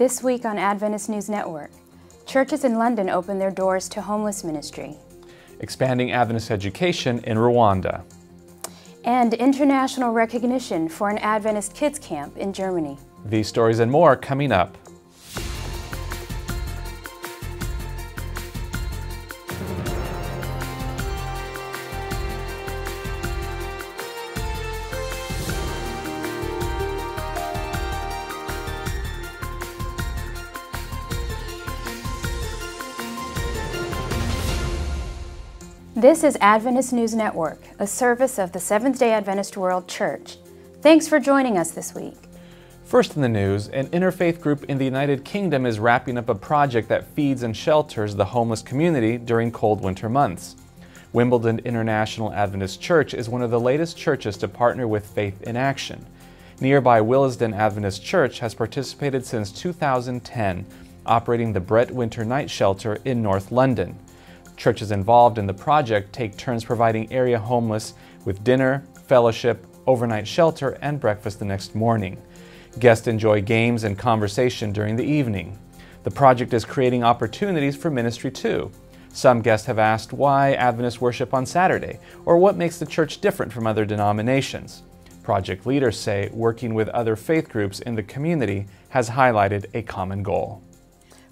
This week on Adventist News Network, churches in London open their doors to homeless ministry. Expanding Adventist education in Rwanda. And international recognition for an Adventist kids camp in Germany. These stories and more coming up. This is Adventist News Network, a service of the Seventh-day Adventist World Church. Thanks for joining us this week. First in the news, an interfaith group in the United Kingdom is wrapping up a project that feeds and shelters the homeless community during cold winter months. Wimbledon International Adventist Church is one of the latest churches to partner with Faith in Action. Nearby Willesden Adventist Church has participated since 2010, operating the Brett Winter Night Shelter in North London. Churches involved in the project take turns providing area homeless with dinner, fellowship, overnight shelter, and breakfast the next morning. Guests enjoy games and conversation during the evening. The project is creating opportunities for ministry too. Some guests have asked why Adventists worship on Saturday, or what makes the church different from other denominations. Project leaders say working with other faith groups in the community has highlighted a common goal.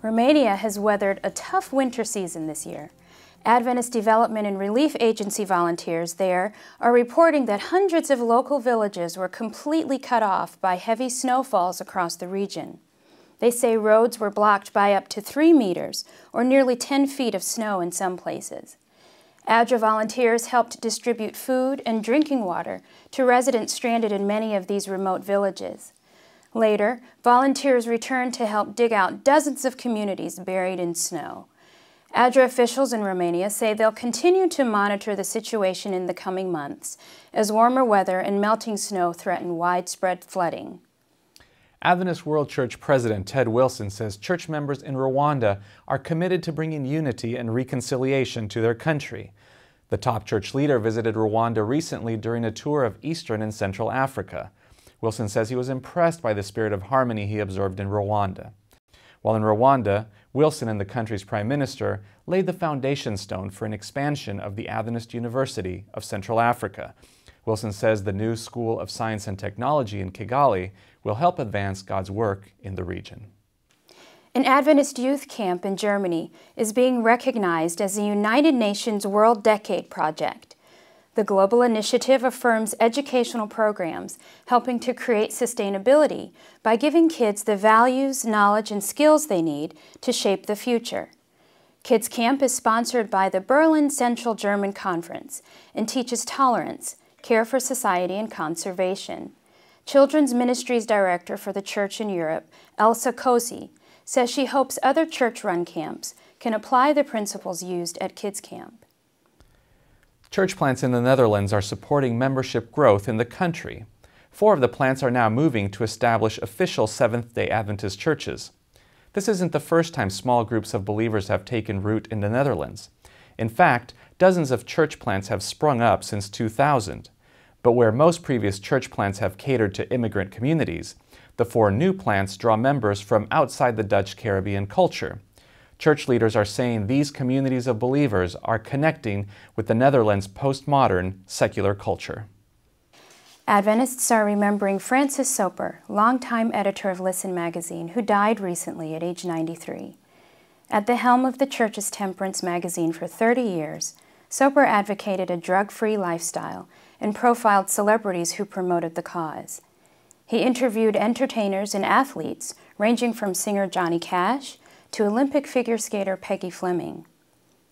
Romania has weathered a tough winter season this year. Adventist Development and Relief Agency volunteers there are reporting that hundreds of local villages were completely cut off by heavy snowfalls across the region. They say roads were blocked by up to 3 meters, or nearly 10 feet of snow in some places. ADRA volunteers helped distribute food and drinking water to residents stranded in many of these remote villages. Later, volunteers returned to help dig out dozens of communities buried in snow. ADRA officials in Romania say they'll continue to monitor the situation in the coming months as warmer weather and melting snow threaten widespread flooding. Adventist World Church President Ted Wilson says church members in Rwanda are committed to bringing unity and reconciliation to their country. The top church leader visited Rwanda recently during a tour of Eastern and Central Africa. Wilson says he was impressed by the spirit of harmony he observed in Rwanda. While in Rwanda, Wilson and the country's prime minister laid the foundation stone for an expansion of the Adventist University of Central Africa. Wilson says the new School of Science and Technology in Kigali will help advance God's work in the region. An Adventist youth camp in Germany is being recognized as a United Nations World Decade Project. The global initiative affirms educational programs helping to create sustainability by giving kids the values, knowledge, and skills they need to shape the future. Kids Camp is sponsored by the Berlin Central German Conference and teaches tolerance, care for society, and conservation. Children's Ministries Director for the Church in Europe, Elsa Cosi, says she hopes other church-run camps can apply the principles used at Kids Camp. Church plants in the Netherlands are supporting membership growth in the country. 4 of the plants are now moving to establish official Seventh-day Adventist churches. This isn't the first time small groups of believers have taken root in the Netherlands. In fact, dozens of church plants have sprung up since 2000. But where most previous church plants have catered to immigrant communities, the 4 new plants draw members from outside the Dutch Caribbean culture. Church leaders are saying these communities of believers are connecting with the Netherlands' postmodern secular culture. Adventists are remembering Francis Soper, longtime editor of Listen magazine, who died recently at age 93. At the helm of the church's temperance magazine for 30 years, Soper advocated a drug-free lifestyle and profiled celebrities who promoted the cause. He interviewed entertainers and athletes, ranging from singer Johnny Cash to Olympic figure skater Peggy Fleming.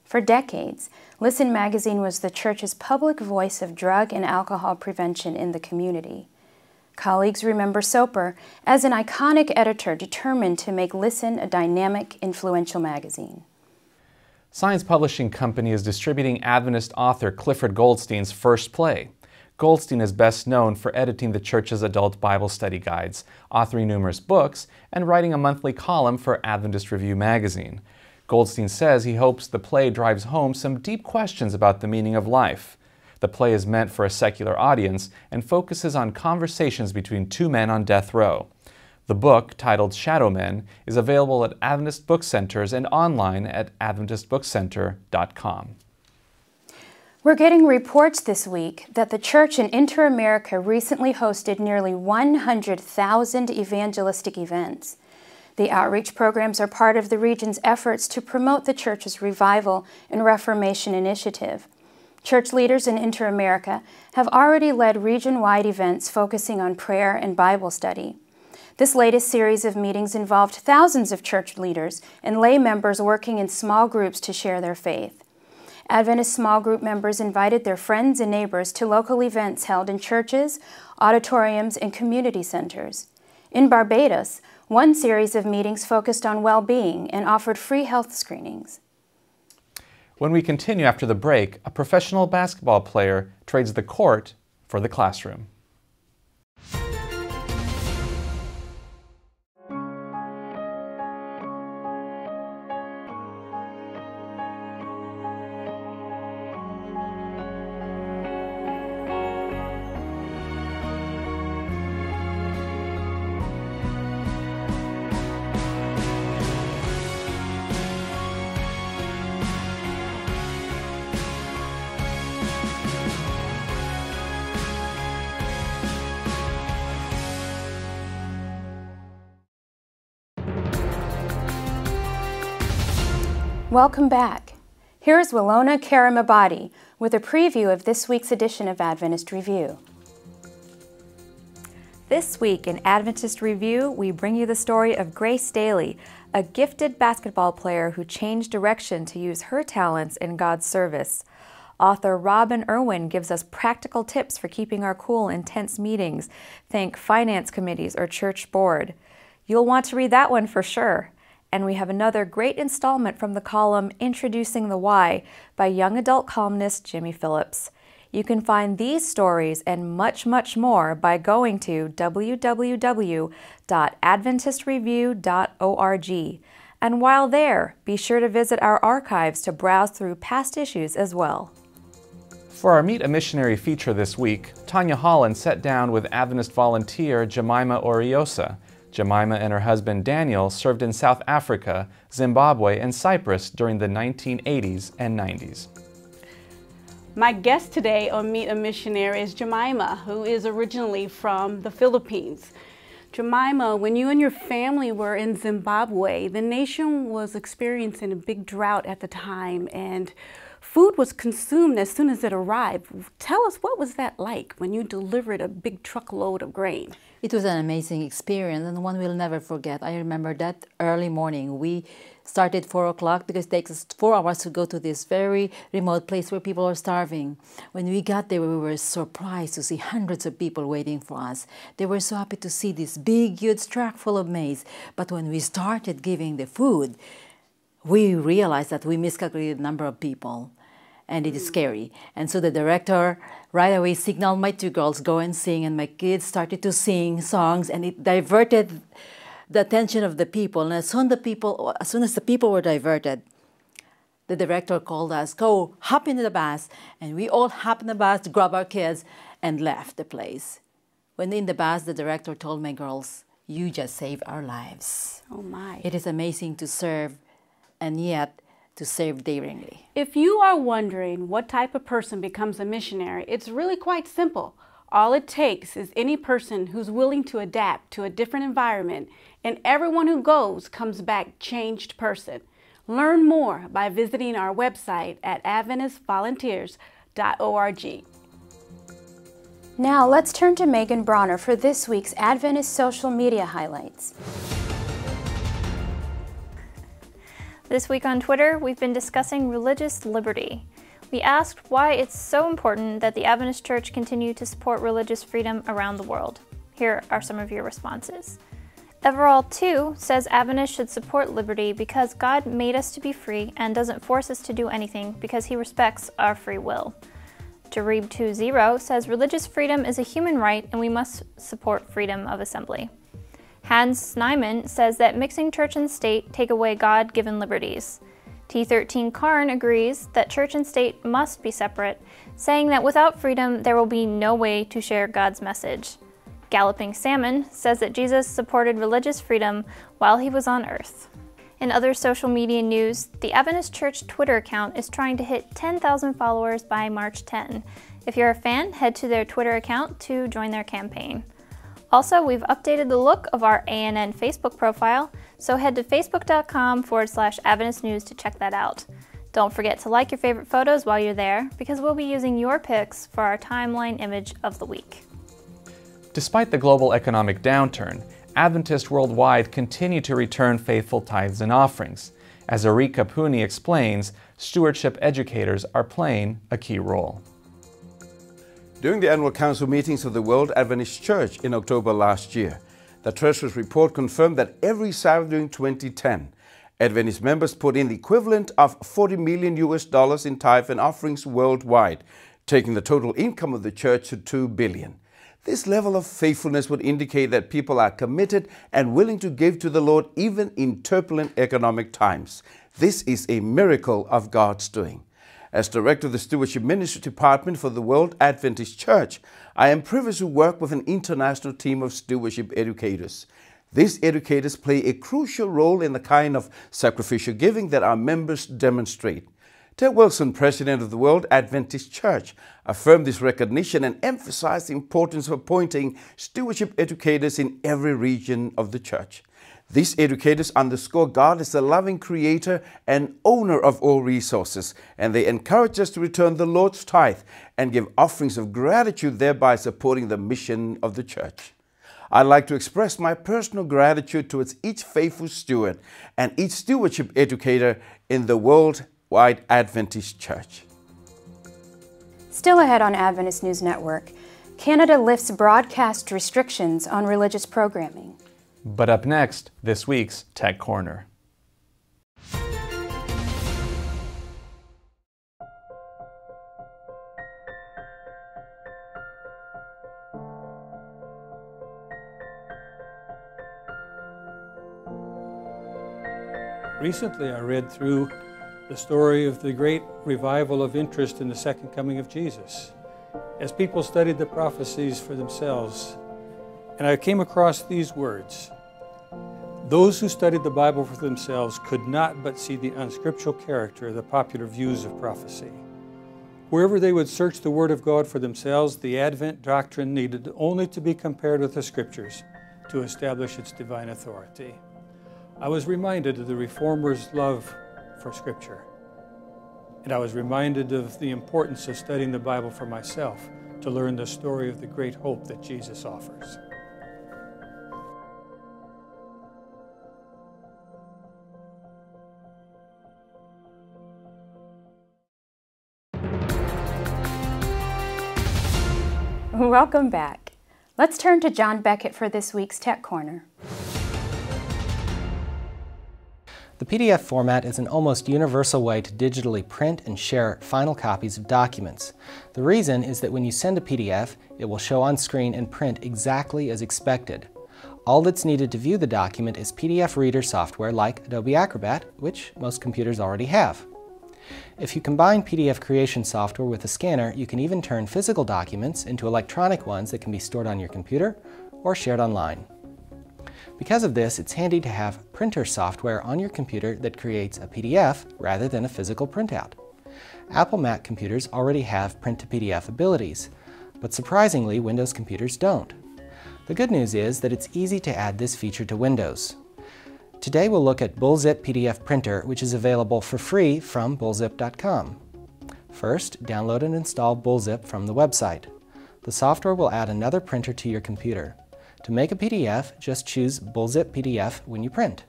For decades, Listen magazine was the church's public voice of drug and alcohol prevention in the community. Colleagues remember Soper as an iconic editor determined to make Listen a dynamic, influential magazine. Science Publishing Company is distributing Adventist author Clifford Goldstein's first play. Goldstein is best known for editing the church's adult Bible study guides, authoring numerous books, and writing a monthly column for Adventist Review magazine. Goldstein says he hopes the play drives home some deep questions about the meaning of life. The play is meant for a secular audience and focuses on conversations between 2 men on death row. The book, titled Shadow Men, is available at Adventist book centers and online at adventistbookcenter.com. We're getting reports this week that the church in Inter-America recently hosted nearly 100,000 evangelistic events. The outreach programs are part of the region's efforts to promote the church's revival and Reformation initiative. Church leaders in Inter-America have already led region-wide events focusing on prayer and Bible study. This latest series of meetings involved thousands of church leaders and lay members working in small groups to share their faith. Adventist small group members invited their friends and neighbors to local events held in churches, auditoriums, and community centers. In Barbados, one series of meetings focused on well-being and offered free health screenings. When we continue after the break, a professional basketball player trades the court for the classroom. Welcome back. Here's Walona Karamabadi with a preview of this week's edition of Adventist Review. This week in Adventist Review, we bring you the story of Grace Daly, a gifted basketball player who changed direction to use her talents in God's service. Author Robin Irwin gives us practical tips for keeping our cool in tense meetings. Think finance committees or church board. You'll want to read that one for sure. And we have another great installment from the column Introducing the Why by young adult columnist Jimmy Phillips. You can find these stories and much, much more by going to www.adventistreview.org. And while there, be sure to visit our archives to browse through past issues as well. For our Meet a Missionary feature this week, Tanya Holland sat down with Adventist volunteer Jemima Oriosa. Jemima and her husband Daniel served in South Africa, Zimbabwe, and Cyprus during the 1980s and 90s. My guest today on Meet a Missionary is Jemima, who is originally from the Philippines. Jemima, when you and your family were in Zimbabwe, the nation was experiencing a big drought at the time, and food was consumed as soon as it arrived. Tell us, what was that like when you delivered a big truckload of grain? It was an amazing experience and one we'll never forget. I remember that early morning. We started 4 o'clock because it takes us 4 hours to go to this very remote place where people are starving. When we got there, we were surprised to see hundreds of people waiting for us. They were so happy to see this big, huge truck full of maize. But when we started giving the food, we realized that we miscalculated the number of people. And it is scary. And so the director right away signaled my 2 girls, go and sing, and my kids started to sing songs, and it diverted the attention of the people. And as soon as the people were diverted, the director called us, go, hop into the bus. And we all hopped in the bus, grabbed our kids, and left the place. When in the bus, the director told my girls, you just saved our lives. Oh my. It is amazing to serve, and yet to serve daringly. If you are wondering what type of person becomes a missionary, it's really quite simple. All it takes is any person who's willing to adapt to a different environment, and everyone who goes comes back changed person. Learn more by visiting our website at adventistvolunteers.org. Now let's turn to Megan Bronner for this week's Adventist social media highlights. This week on Twitter, we've been discussing religious liberty. We asked why it's so important that the Adventist Church continue to support religious freedom around the world. Here are some of your responses. Everall 2 says Adventists should support liberty because God made us to be free and doesn't force us to do anything because He respects our free will. Jarib 20 says religious freedom is a human right and we must support freedom of assembly. Hans Snyman says that mixing church and state take away God-given liberties. T13 Karn agrees that church and state must be separate, saying that without freedom there will be no way to share God's message. Galloping Salmon says that Jesus supported religious freedom while he was on earth. In other social media news, the Adventist Church Twitter account is trying to hit 10,000 followers by March 10. If you're a fan, head to their Twitter account to join their campaign. Also, we've updated the look of our ANN Facebook profile, so head to facebook.com/Adventist News to check that out. Don't forget to like your favorite photos while you're there, because we'll be using your pics for our timeline image of the week. Despite the global economic downturn, Adventists worldwide continue to return faithful tithes and offerings. As Erika Pooney explains, stewardship educators are playing a key role. During the annual council meetings of the World Adventist Church in October last year, the Treasurer's report confirmed that every Sabbath during 2010, Adventist members put in the equivalent of $40 million in tithe and offerings worldwide, taking the total income of the church to $2 billion. This level of faithfulness would indicate that people are committed and willing to give to the Lord even in turbulent economic times. This is a miracle of God's doing. As Director of the Stewardship Ministry Department for the World Adventist Church, I am privileged to work with an international team of stewardship educators. These educators play a crucial role in the kind of sacrificial giving that our members demonstrate. Ted Wilson, President of the World Adventist Church, affirmed this recognition and emphasized the importance of appointing stewardship educators in every region of the church. These educators underscore God as the loving creator and owner of all resources, and they encourage us to return the Lord's tithe and give offerings of gratitude, thereby supporting the mission of the church. I'd like to express my personal gratitude towards each faithful steward and each stewardship educator in the Worldwide Adventist Church. Still ahead on Adventist News Network, Canada lifts broadcast restrictions on religious programming. But up next, this week's Tech Corner. Recently, I read through the story of the great revival of interest in the second coming of Jesus, as people studied the prophecies for themselves. And I came across these words: those who studied the Bible for themselves could not but see the unscriptural character of the popular views of prophecy. Wherever they would search the Word of God for themselves, the Advent doctrine needed only to be compared with the Scriptures to establish its divine authority. I was reminded of the Reformers' love for Scripture, and I was reminded of the importance of studying the Bible for myself to learn the story of the great hope that Jesus offers. Welcome back. Let's turn to John Beckett for this week's Tech Corner. The PDF format is an almost universal way to digitally print and share final copies of documents. The reason is that when you send a PDF, it will show on screen and print exactly as expected. All that's needed to view the document is PDF reader software like Adobe Acrobat, which most computers already have. If you combine PDF creation software with a scanner, you can even turn physical documents into electronic ones that can be stored on your computer or shared online. Because of this, it's handy to have printer software on your computer that creates a PDF rather than a physical printout. Apple Mac computers already have print-to-PDF abilities, but surprisingly, Windows computers don't. The good news is that it's easy to add this feature to Windows. Today we'll look at BullZip PDF Printer, which is available for free from bullzip.com. First, download and install BullZip from the website. The software will add another printer to your computer. To make a PDF, just choose BullZip PDF when you print.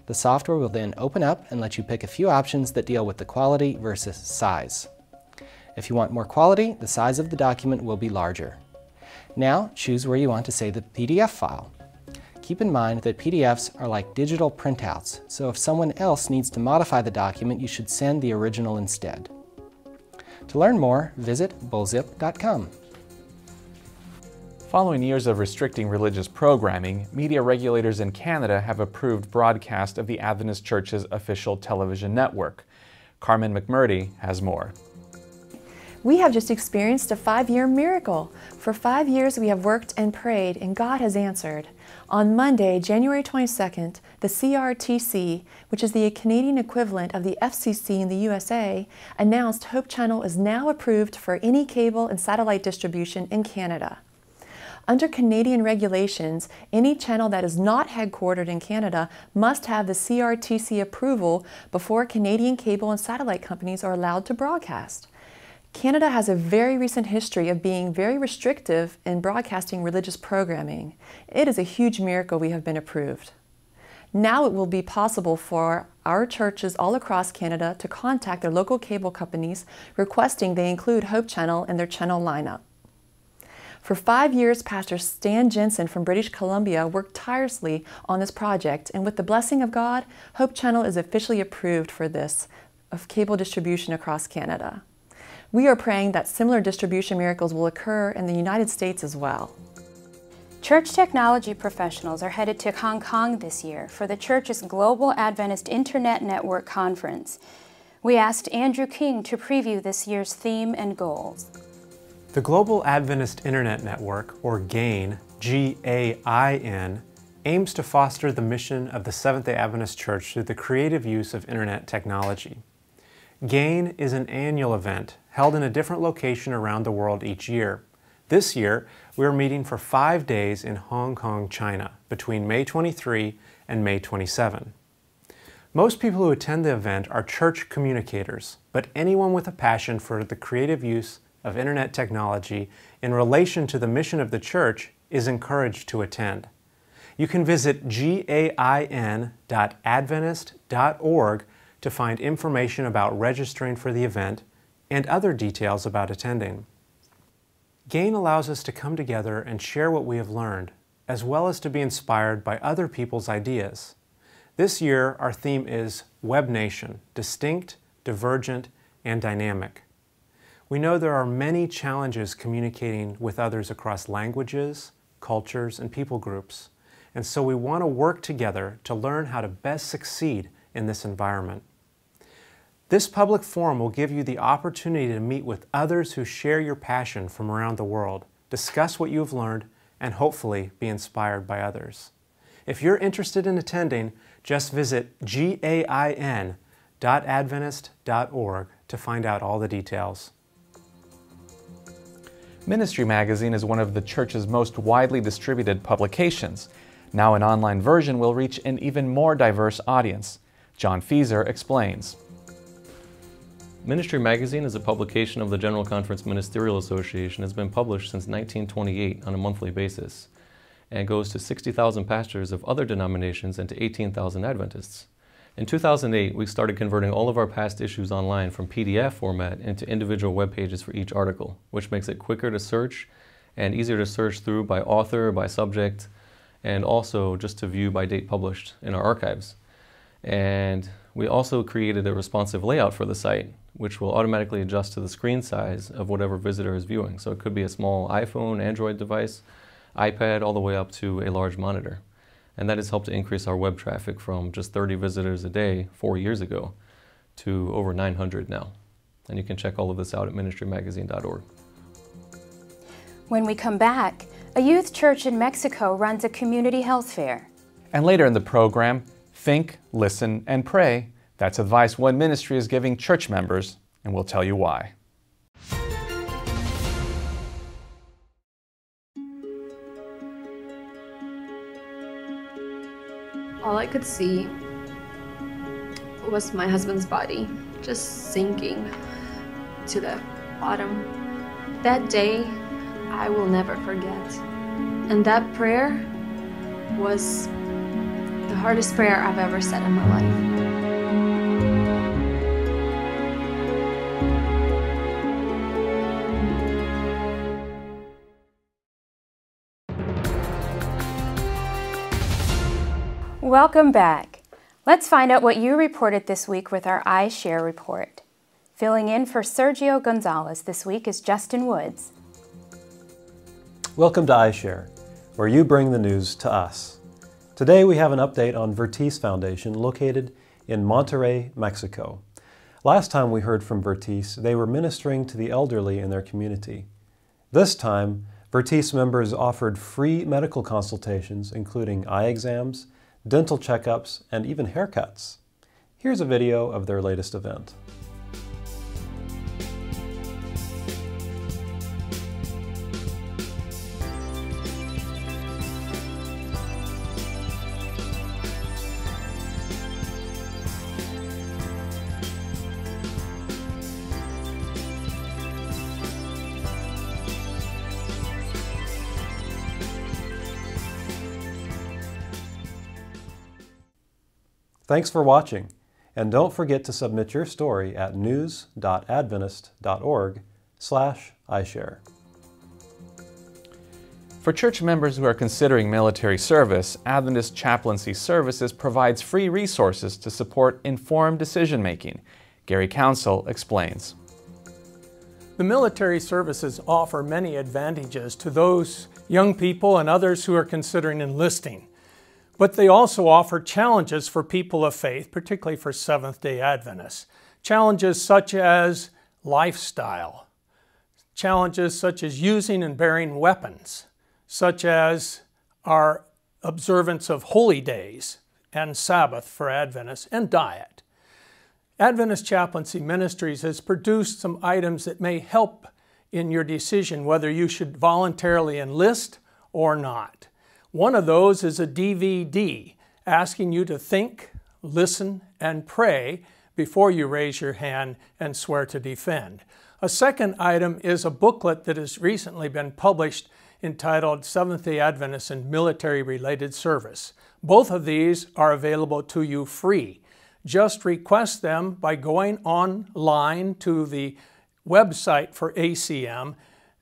The software will then open up and let you pick a few options that deal with the quality versus size. If you want more quality, the size of the document will be larger. Now, choose where you want to save the PDF file. Keep in mind that PDFs are like digital printouts, so if someone else needs to modify the document, you should send the original instead. To learn more, visit bullzip.com. Following years of restricting religious programming, media regulators in Canada have approved broadcast of the Adventist Church's official television network. Carmen McMurdy has more. We have just experienced a 5-year miracle. For 5 years we have worked and prayed, and God has answered. On Monday, January 22nd, the CRTC, which is the Canadian equivalent of the FCC in the USA, announced Hope Channel is now approved for any cable and satellite distribution in Canada. Under Canadian regulations, any channel that is not headquartered in Canada must have the CRTC approval before Canadian cable and satellite companies are allowed to broadcast. Canada has a very recent history of being very restrictive in broadcasting religious programming. It is a huge miracle we have been approved. Now it will be possible for our churches all across Canada to contact their local cable companies requesting they include Hope Channel in their channel lineup. For 5 years, Pastor Stan Jensen from British Columbia worked tirelessly on this project, and with the blessing of God, Hope Channel is officially approved for this of cable distribution across Canada. We are praying that similar distribution miracles will occur in the United States as well. Church technology professionals are headed to Hong Kong this year for the church's Global Adventist Internet Network Conference. We asked Andrew King to preview this year's theme and goals. The Global Adventist Internet Network, or GAIN, G-A-I-N, aims to foster the mission of the Seventh-day Adventist Church through the creative use of Internet technology. GAIN is an annual event held in a different location around the world each year. This year, we are meeting for 5 days in Hong Kong, China, between May 23 and May 27. Most people who attend the event are church communicators, but anyone with a passion for the creative use of Internet technology in relation to the mission of the church is encouraged to attend. You can visit gain.adventist.org to find information about registering for the event and other details about attending. GAIN allows us to come together and share what we have learned, as well as to be inspired by other people's ideas. This year, our theme is Web Nation, distinct, divergent, and dynamic. We know there are many challenges communicating with others across languages, cultures, and people groups, and so we want to work together to learn how to best succeed in this environment. This public forum will give you the opportunity to meet with others who share your passion from around the world, discuss what you have learned, and hopefully be inspired by others. If you're interested in attending, just visit gain.adventist.org to find out all the details. Ministry Magazine is one of the church's most widely distributed publications. Now an online version will reach an even more diverse audience. John Fieser explains. Ministry Magazine is a publication of the General Conference Ministerial Association. Has been published since 1928 on a monthly basis and goes to 60,000 pastors of other denominations and to 18,000 Adventists. In 2008, we started converting all of our past issues online from PDF format into individual web pages for each article, which makes it quicker to search and easier to search through by author, by subject, and also just to view by date published in our archives. And we also created a responsive layout for the site, which will automatically adjust to the screen size of whatever visitor is viewing. So it could be a small iPhone, Android device, iPad, all the way up to a large monitor. And that has helped to increase our web traffic from just 30 visitors a day 4 years ago to over 900 now. And you can check all of this out at ministrymagazine.org. When we come back, a youth church in Mexico runs a community health fair. And later in the program, think, listen, and pray. That's advice one ministry is giving church members, and we'll tell you why. All I could see was my husband's body just sinking to the bottom. That day, I will never forget. And that prayer was the hardest prayer I've ever said in my life. Welcome back. Let's find out what you reported this week with our iShare report. Filling in for Sergio Gonzalez this week is Justin Woods. Welcome to iShare, where you bring the news to us. Today we have an update on Berties Foundation located in Monterrey, Mexico. Last time we heard from Berties, they were ministering to the elderly in their community. This time, Berties members offered free medical consultations, including eye exams, dental checkups, and even haircuts. Here's a video of their latest event. Thanks for watching, and don't forget to submit your story at news.adventist.org/iShare. For church members who are considering military service, Adventist Chaplaincy Services provides free resources to support informed decision-making. Gary Council explains. The military services offer many advantages to those young people and others who are considering enlisting. But they also offer challenges for people of faith, particularly for Seventh-day Adventists. Challenges such as lifestyle, challenges such as using and bearing weapons, such as our observance of holy days and Sabbath for Adventists, and diet. Adventist Chaplaincy Ministries has produced some items that may help in your decision whether you should voluntarily enlist or not. One of those is a DVD asking you to think, listen, and pray before you raise your hand and swear to defend. A second item is a booklet that has recently been published entitled Seventh-day Adventists in Military-Related Service. Both of these are available to you free. Just request them by going online to the website for ACM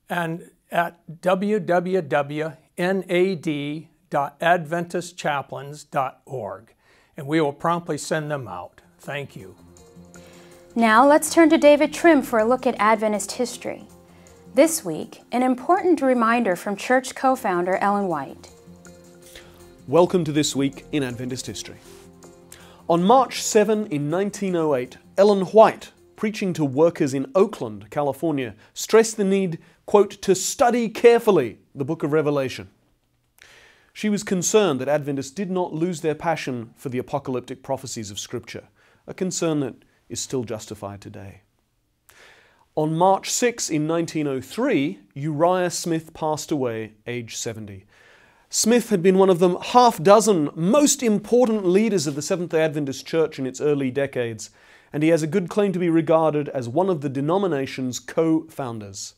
and at www.nad.adventistchaplains.org, and we will promptly send them out. Thank you. Now let's turn to David Trim for a look at Adventist history. This week, an important reminder from church co-founder Ellen White. Welcome to This Week in Adventist History. On March 7 in 1908, Ellen White, preaching to workers in Oakland, California, stressed the need, quote, to study carefully the book of Revelation. She was concerned that Adventists did not lose their passion for the apocalyptic prophecies of Scripture, a concern that is still justified today. On March 6 in 1903, Uriah Smith passed away, age 70. Smith had been one of the half-dozen most important leaders of the Seventh-day Adventist Church in its early decades, and he has a good claim to be regarded as one of the denomination's co-founders.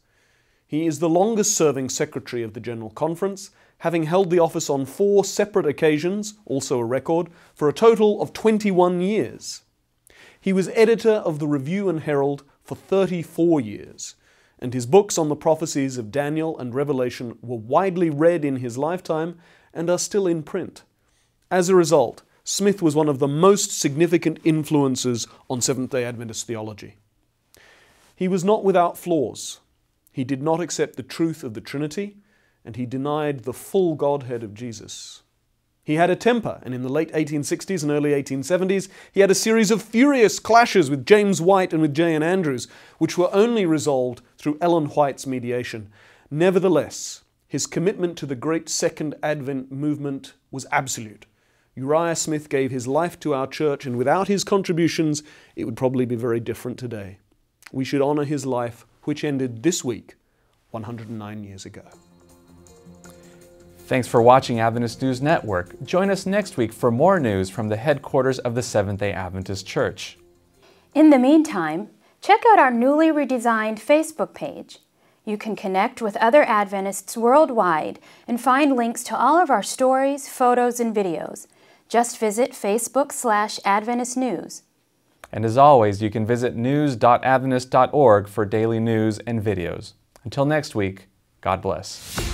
He is the longest-serving secretary of the General Conference, having held the office on 4 separate occasions, also a record, for a total of 21 years. He was editor of the Review and Herald for 34 years, and his books on the prophecies of Daniel and Revelation were widely read in his lifetime and are still in print. As a result, Smith was one of the most significant influences on Seventh-day Adventist theology. He was not without flaws. He did not accept the truth of the Trinity, and he denied the full Godhead of Jesus. He had a temper, and in the late 1860s and early 1870s, he had a series of furious clashes with James White and with J.N. Andrews, which were only resolved through Ellen White's mediation. Nevertheless, his commitment to the great Second Advent movement was absolute. Uriah Smith gave his life to our church, and without his contributions, it would probably be very different today. We should honor his life, which ended this week, 109 years ago. Thanks for watching Adventist News Network. Join us next week for more news from the headquarters of the Seventh-day Adventist Church. In the meantime, check out our newly redesigned Facebook page. You can connect with other Adventists worldwide and find links to all of our stories, photos, and videos. Just visit Facebook/Adventist News. And as always, you can visit news.adventist.org for daily news and videos. Until next week, God bless.